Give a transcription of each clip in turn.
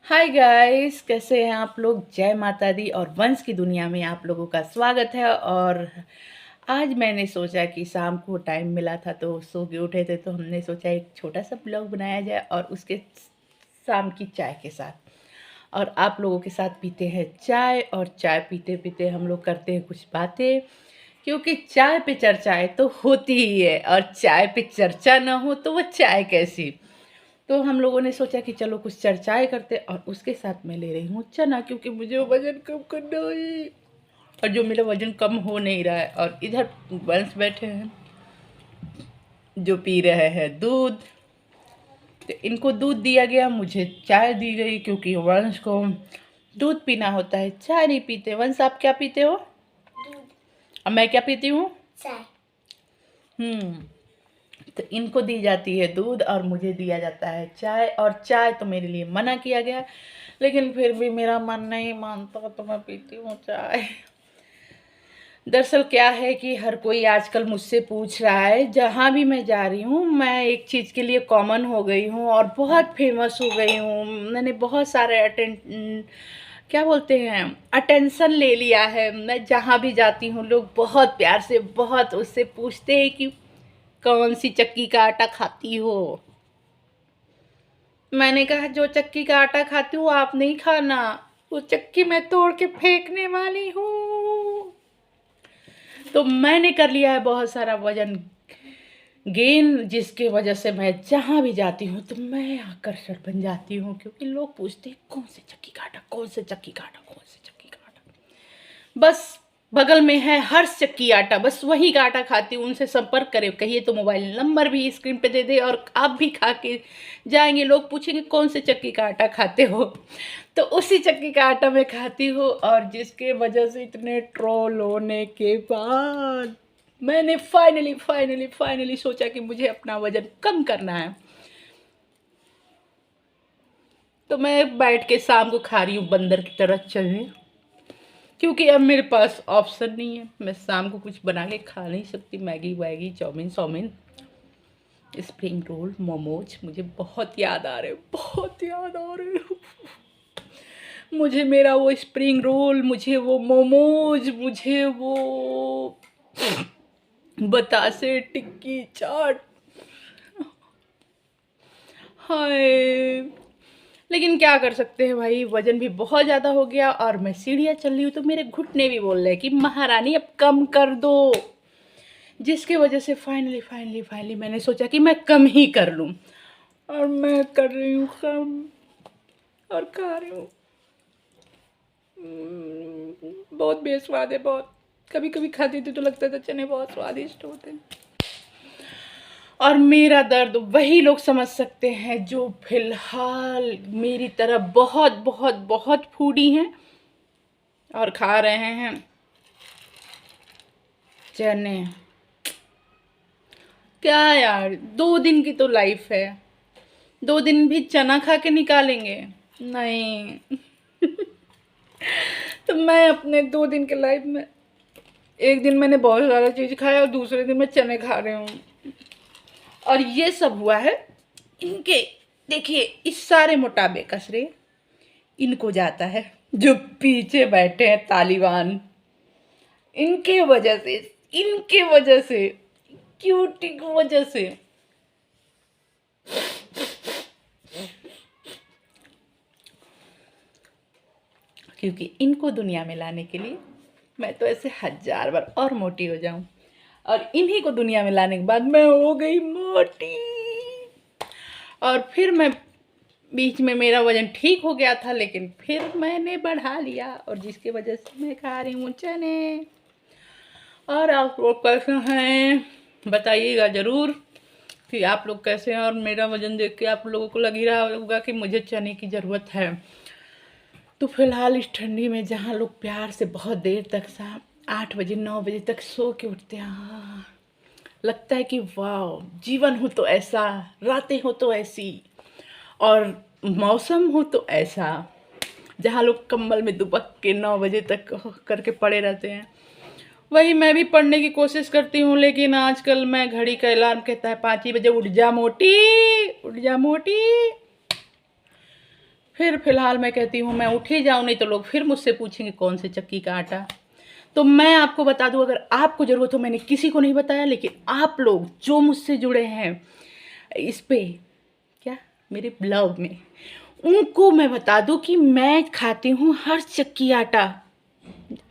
Hi guys, कैसे हैं आप लोग। जय माता दी और वंश की दुनिया में आप लोगों का स्वागत है। और आज मैंने सोचा कि शाम को टाइम मिला था तो सो के उठे थे, तो हमने सोचा एक छोटा सा ब्लॉग बनाया जाए और उसके शाम की चाय के साथ और आप लोगों के साथ पीते हैं चाय। और चाय पीते पीते हम लोग करते हैं कुछ बातें, क्योंकि चाय पे चर्चाएं तो होती ही है और चाय पे चर्चा ना हो तो वो चाय कैसी। तो हम लोगों ने सोचा कि चलो कुछ चर्चाएं करते, और उसके साथ मैं ले रही हूँ चना, क्योंकि मुझे वजन कम करना है और जो मेरा वजन कम हो नहीं रहा है। और इधर वंश बैठे हैं जो पी रहे हैं दूध। तो इनको दूध दिया गया, मुझे चाय दी गई, क्योंकि वंश को दूध पीना होता है, चाय नहीं पीते। वंश आप क्या पीते हो? दूध। और मैं क्या पीती हूँ? चाय। तो इनको दी जाती है दूध और मुझे दिया जाता है चाय। और चाय तो मेरे लिए मना किया गया, लेकिन फिर भी मेरा मन नहीं मानता तो मैं पीती हूँ चाय। दरअसल क्या है कि हर कोई आजकल मुझसे पूछ रहा है, जहाँ भी मैं जा रही हूँ मैं एक चीज़ के लिए कॉमन हो गई हूँ और बहुत फेमस हो गई हूँ। मैंने बहुत सारे क्या बोलते हैं, अटेंशन ले लिया है। मैं जहाँ भी जाती हूँ लोग बहुत प्यार से बहुत उससे पूछते हैं कि कौन सी चक्की का आटा खाती हो। मैंने कहा जो चक्की का आटा खाती हूँ आप नहीं खाना, वो चक्की मैं तोड़ के फेंकने वाली हूँ। तो मैंने कर लिया है बहुत सारा वजन गेन, जिसके वजह से मैं जहाँ भी जाती हूँ तो मैं आकर्षण बन जाती हूँ, क्योंकि लोग पूछते हैं कौन से चक्की का आटा, कौन से चक्की का आटा, कौन से चक्की का आटा। बस बगल में है हर्ष चक्की आटा, बस वही का आटा खाती हूँ। उनसे संपर्क करें, कहिए तो मोबाइल नंबर भी स्क्रीन पे दे दे और आप भी खा के जाएंगे। लोग पूछेंगे कौन से चक्की का आटा खाते हो, तो उसी चक्की का आटा मैं खाती हूँ। और जिसके वजह से इतने ट्रोल होने के बाद मैंने फाइनली सोचा कि मुझे अपना वजन कम करना है। तो मैं बैठ के शाम को खा रही हूँ बंदर की तरह चने, क्योंकि अब मेरे पास ऑप्शन नहीं है। मैं शाम को कुछ बना के खा नहीं सकती, मैगी वैगी chowmein chowmein spring roll momos मुझे बहुत याद आ रहे, बहुत याद आ रहे। मुझे मेरा वो स्प्रिंग रोल, मुझे वो मोमोज, मुझे वो बतासे टिक्की चाट, हाय। लेकिन क्या कर सकते हैं भाई, वजन भी बहुत ज़्यादा हो गया और मैं सीढ़ियाँ चल रही हूँ तो मेरे घुटने भी बोल रहे हैं कि महारानी अब कम कर दो। जिसके वजह से फाइनली मैंने सोचा कि मैं कम ही कर लूँ, और मैं कर रही हूँ कम और खा रही हूँ। बहुत बेस्वाद है, बहुत। कभी कभी खाती थी तो लगता था चने बहुत स्वादिष्ट होते हैं। और मेरा दर्द वही लोग समझ सकते हैं जो फिलहाल मेरी तरह बहुत फूडी हैं और खा रहे हैं चने। क्या यार, 2 दिन की तो लाइफ है, 2 दिन भी चना खा के निकालेंगे? नहीं। तो मैं अपने 2 दिन के लाइफ में एक दिन मैंने बहुत सारा चीज़ खाया और दूसरे दिन मैं चने खा रही हूँ। और ये सब हुआ है इनके, देखिए इस सारे मोटापे का श्रेय इनको जाता है जो पीछे बैठे हैं तालिबान। इनके वजह से, इनके वजह से, क्यूटी की वजह से। क्योंकि इनको दुनिया में लाने के लिए मैं तो ऐसे 1000 बार और मोटी हो जाऊं, और इन्हीं को दुनिया में लाने के बाद मैं हो गई मोटी। और फिर मैं बीच में मेरा वजन ठीक हो गया था, लेकिन फिर मैंने बढ़ा लिया, और जिसकी वजह से मैं खा रही हूँ चने। और आप लोग कैसे हैं बताइएगा ज़रूर कि आप लोग कैसे हैं। और मेरा वजन देख के आप लोगों को लग ही रहा होगा कि मुझे चने की ज़रूरत है। तो फिलहाल इस ठंडी में जहाँ लोग प्यार से बहुत देर तक 8 बजे 9 बजे तक सो के उठते हैं, हाँ, लगता है कि वाह जीवन हो तो ऐसा, रातें हो तो ऐसी, और मौसम हो तो ऐसा, जहाँ लोग कंबल में दुबक के 9 बजे तक करके पड़े रहते हैं। वही मैं भी पढ़ने की कोशिश करती हूँ, लेकिन आजकल मैं घड़ी का अलार्म कहता है 5 ही बजे उठ जा मोटी, उठ जा मोटी। फिर फ़िलहाल मैं कहती हूँ मैं उठ ही जाऊँ, नहीं तो लोग फिर मुझसे पूछेंगे कौन से चक्की का आटा। तो मैं आपको बता दूँ, अगर आपको ज़रूरत हो, मैंने किसी को नहीं बताया, लेकिन आप लोग जो मुझसे जुड़े हैं इस पे क्या मेरे ब्लॉग में, उनको मैं बता दूँ कि मैं खाती हूँ हर चक्की आटा।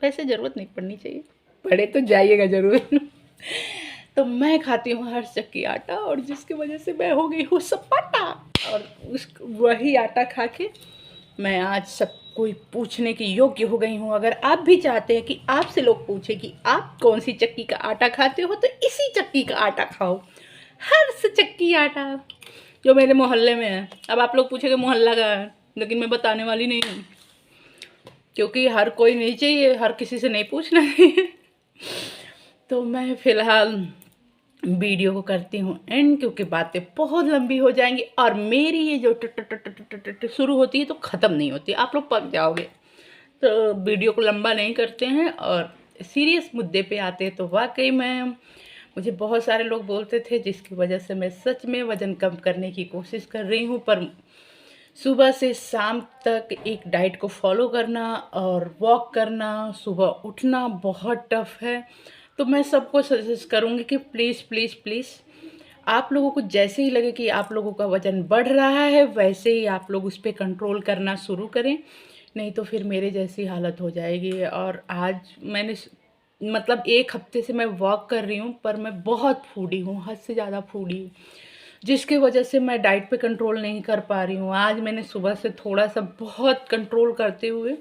वैसे ज़रूरत नहीं पड़नी चाहिए, पड़े तो जाइएगा ज़रूर। तो मैं खाती हूँ हर चक्की आटा, और जिसकी वजह से मैं हो गई हूँ सपाटा। और उस वही आटा खा के मैं आज सब कोई पूछने की योग्य हो गई हूँ। अगर आप भी चाहते हैं कि आपसे लोग पूछे कि आप कौन सी चक्की का आटा खाते हो, तो इसी चक्की का आटा खाओ, हर से चक्की आटा जो मेरे मोहल्ले में है। अब आप लोग पूछेंगे मोहल्ला का है, लेकिन मैं बताने वाली नहीं हूँ, क्योंकि हर कोई नहीं चाहिए, हर किसी से नहीं पूछना है। तो मैं फ़िलहाल वीडियो को करती हूँ एंड, क्योंकि बातें बहुत लंबी हो जाएंगी, और मेरी ये जो शुरू होती है तो ख़त्म नहीं होती, आप लोग पक जाओगे। तो वीडियो को लंबा नहीं करते हैं और सीरियस मुद्दे पे आते हैं। तो वाकई में मुझे बहुत सारे लोग बोलते थे, जिसकी वजह से मैं सच में वज़न कम करने की कोशिश कर रही हूँ, पर सुबह से शाम तक एक डाइट को फॉलो करना और वॉक करना, सुबह उठना बहुत टफ है। तो मैं सबको सजेस्ट करूँगी कि प्लीज़ प्लीज़ प्लीज़, आप लोगों को जैसे ही लगे कि आप लोगों का वज़न बढ़ रहा है, वैसे ही आप लोग उस पे कंट्रोल करना शुरू करें, नहीं तो फिर मेरे जैसी हालत हो जाएगी। और आज मैंने मतलब 1 हफ्ते से मैं वॉक कर रही हूँ, पर मैं बहुत फूडी हूँ, हद से ज़्यादा फूडी हूँ, जिसकी वजह से मैं डाइट पे कंट्रोल नहीं कर पा रही हूँ। आज मैंने सुबह से थोड़ा-सा बहुत कंट्रोल करते हुए,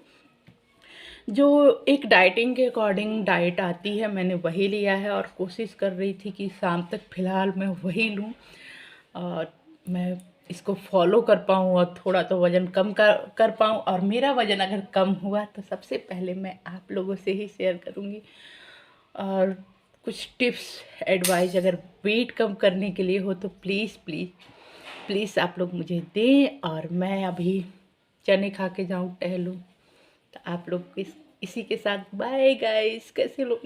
जो एक डाइटिंग के अकॉर्डिंग डाइट आती है, मैंने वही लिया है, और कोशिश कर रही थी कि शाम तक फ़िलहाल मैं वही लूँ और मैं इसको फॉलो कर पाऊँ और थोड़ा तो वज़न कम कर पाऊँ। और मेरा वज़न अगर कम हुआ तो सबसे पहले मैं आप लोगों से ही शेयर करूँगी। और कुछ टिप्स एडवाइस अगर वेट कम करने के लिए हो तो प्लीज़ प्लीज़ प्लीज़ आप लोग मुझे दें, और मैं अभी चने खा के जाऊँ टहलूँ। तो आप लोग इसी के साथ बाय गाइस, कैसे लोग।